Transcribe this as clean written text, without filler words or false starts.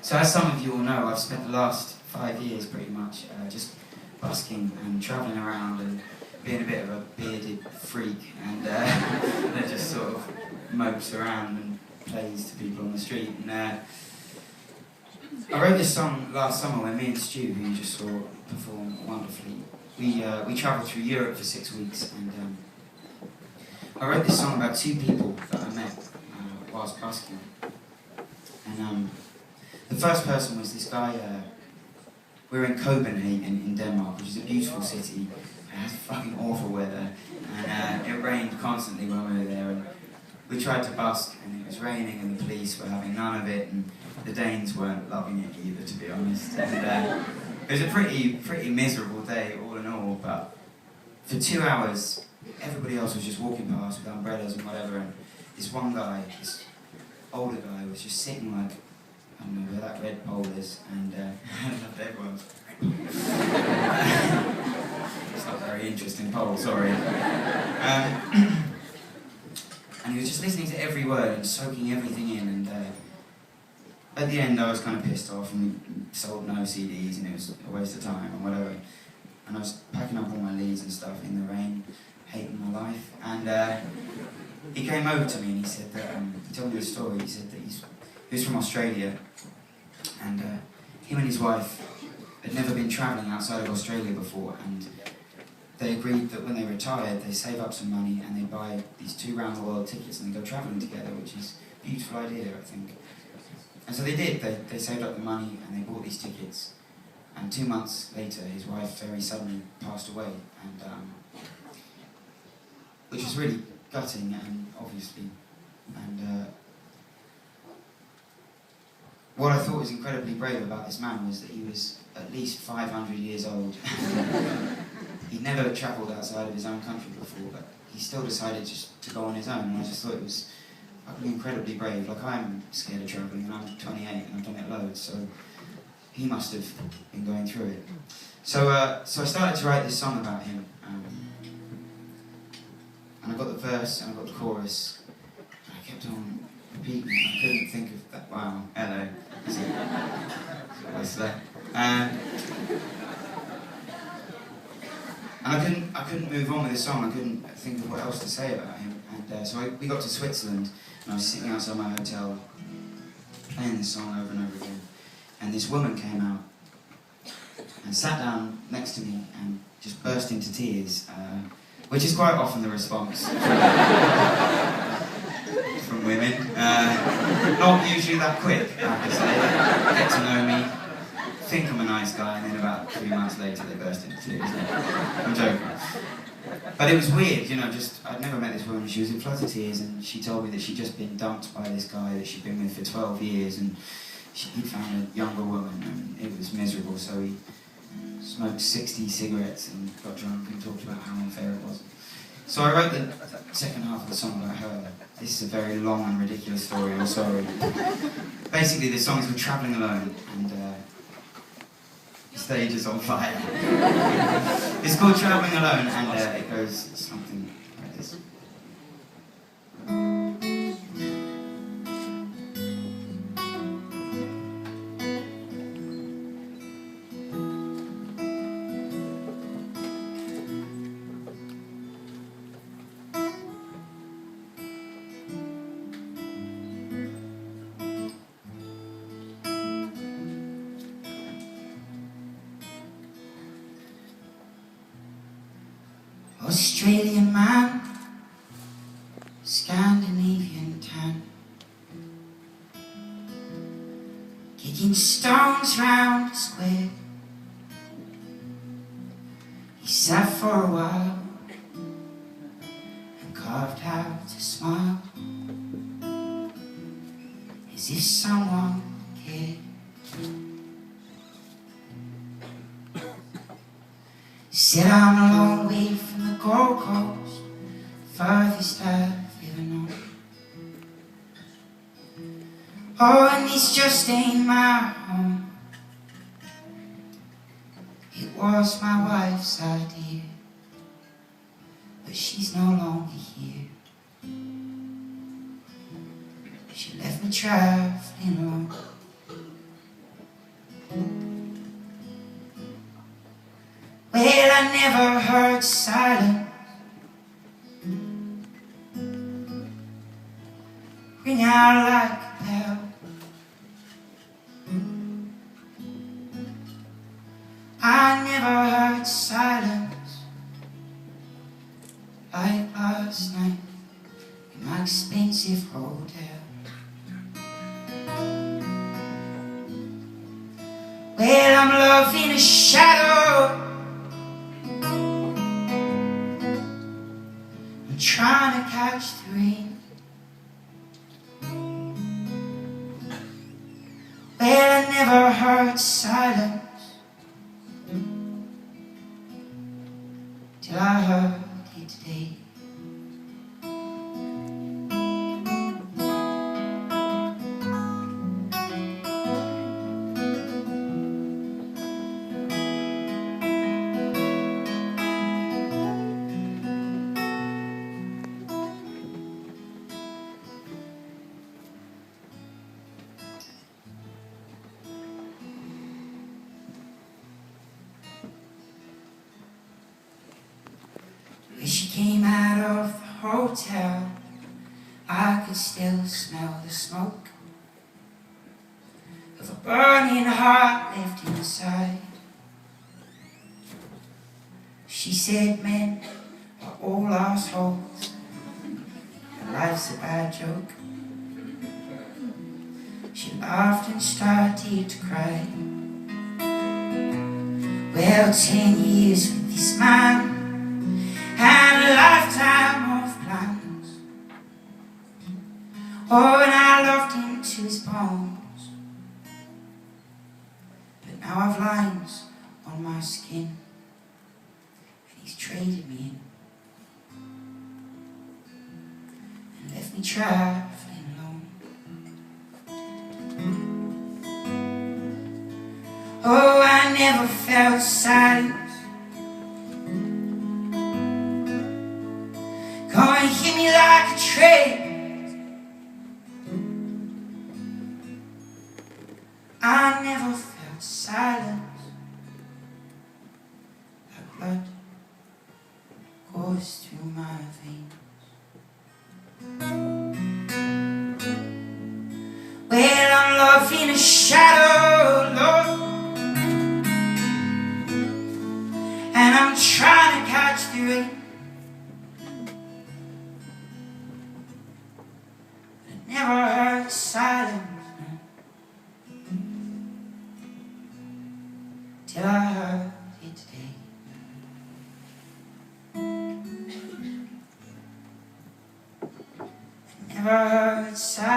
So as some of you all know, I've spent the last 5 years pretty much just busking and travelling around and being a bit of a bearded freak and that just sort of mopes around and plays to people on the street. And I wrote this song last summer when me and Stu, who you just saw perform wonderfully, we travelled through Europe for 6 weeks, and I wrote this song about two people that I met whilst busking. And the first person was this guy. We were in Copenhagen in Denmark, which is a beautiful city. It has fucking awful weather, and it rained constantly when we were there. And we tried to busk, and it was raining, and the police were having none of it, and the Danes weren't loving it either, to be honest. And it was a pretty miserable day, all in all. But for 2 hours, everybody else was just walking past with umbrellas and whatever, and this one guy, this older guy, was just sitting like, I don't know where that red pole is, and I loved everyone's. It's not a very interesting pole, sorry. And he was just listening to every word and soaking everything in, and at the end I was kind of pissed off, and we sold no CDs, and it was a waste of time and whatever. And I was packing up all my leads and stuff in the rain, hating my life, and he came over to me and he said that, he told me the story. He said that he was from Australia, and him and his wife had never been travelling outside of Australia before, and they agreed that when they retired, they save up some money and they buy these 2 round-the-world tickets and they go travelling together, which is a beautiful idea, I think. And so they did. They saved up the money and they bought these tickets, and 2 months later, his wife very suddenly passed away, and which was really gutting, and obviously, and what I thought was incredibly brave about this man was that he was at least 500 years old. He'd never travelled outside of his own country before, but he still decided just to go on his own, and I just thought it was fucking incredibly brave. Like, I'm scared of travelling, and I'm 28 and I've done it loads, so he must have been going through it. So I started to write this song about him, and I got the verse and I got the chorus, and I kept on repeating it. I couldn't think of that. Wow, hello. What's that? And I couldn't move on with the song. I couldn't think of what else to say about him. And so we got to Switzerland, and I was sitting outside my hotel, playing this song over and over again. And this woman came out and sat down next to me and just burst into tears, which is quite often the response from women. Not usually that quick, I have to say. Get to know me, think I'm a nice guy, and then about 3 months later they burst into tears. I'm joking. But it was weird, you know, I'd never met this woman. She was in floods of tears, and she told me that she'd just been dumped by this guy that she'd been with for 12 years, and he'd found a younger woman, and it was miserable, so he smoked 60 cigarettes and got drunk and talked about how unfair it was. So I wrote the second half of the song about her. This is a very long and ridiculous story, I'm sorry. Basically, this song is called Travelling Alone, and the stage is on fire. It's called Travelling Alone, and it goes something like this. Australian man, Scandinavian tan, kicking stones round the square. He sat for a while and carved out a smile, as if someone cared. Said I'm a long way from the Gold Coast, furthest I've ever known. Oh, and this just ain't my home. It was my wife's idea, but she's no longer here. She left me traveling alone. I never heard silence ring out like a bell. I never heard silence like last night in my expensive hotel. Well, I'm loving a shadow, I'm trying to catch the rain. Well, I never heard silence till I heard it today. When she came out of the hotel, I could still smell the smoke of a burning heart left inside. She said men are all assholes and life's a bad joke. She laughed and started to cry. Well, 10 years with this man and a lifetime of plans. Oh, and I loved him to his bones, but now I've lines on my skin and he's traded me in and left me traveling alone. Oh, I never felt silence gonna hit me like a train. I never felt silence like blood course through my veins. Well, I'm loving a shadow, Lord, and I'm trying to catch the rain. Never heard silence till I heard it today. Never heard silence